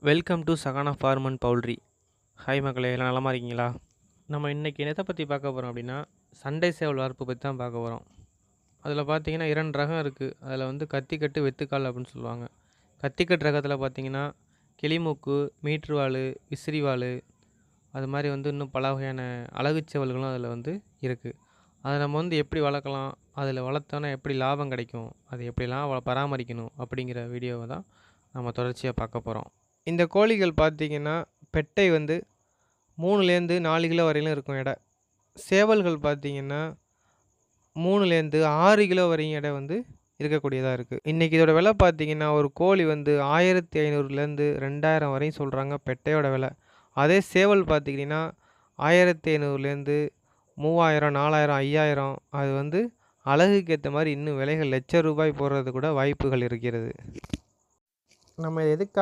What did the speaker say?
Welcome to Sagana farm and poultry. Hi மக்களே, எல்லாம் நலமா இருக்கீங்களா? நம்ம இன்றைக்கி எதை பற்றி பார்க்க போகிறோம் அப்படின்னா, சண்டை சேவல் வளர்ப்பு பற்றி தான் பார்க்க போகிறோம். அதில் பார்த்தீங்கன்னா 2 ரகம் இருக்குது. அதில் வந்து கத்திக்கட்டு, வெத்துக்கால் அப்படின்னு சொல்லுவாங்க. கத்திக்கட்டு ரகத்தில் பார்த்தீங்கன்னா கிளிமூக்கு, மீட்ருவால், விசிறிவால், அது மாதிரி வந்து இன்னும் பல வகையான அழகு சேவல்களும் அதில் வந்து இருக்குது. அதை நம்ம வந்து எப்படி வளர்க்கலாம், அதில் வளர்த்தோன்னா எப்படி லாபம் கிடைக்கும், அதை எப்படிலாம் பராமரிக்கணும் அப்படிங்கிற வீடியோவை தான் நம்ம தொடர்ச்சியாக பார்க்க போகிறோம். இந்த கோழிகள் பார்த்தீங்கன்னா பெட்டை வந்து 3லேருந்து 4 கிலோ வரையிலும் இருக்கும் எடை. சேவல்கள் பார்த்தீங்கன்னா 3லேருந்து 6 கிலோ வரையும் எடை வந்து இருக்கக்கூடியதாக இருக்குது. இன்றைக்கி இதோட விலை பார்த்தீங்கன்னா ஒரு கோழி வந்து 1500லேருந்து 2000 வரையும் சொல்கிறாங்க பெட்டையோட விலை. அதே சேவல் பார்த்திங்கன்னா 1500லேருந்து 3000, 4000, 5000. அது வந்து அழகுக்கு ஏற்ற மாதிரி இன்னும் விலைகள் லட்ச ரூபாய் போடுறது கூட வாய்ப்புகள் இருக்கிறது. நம்ம எதுக்காக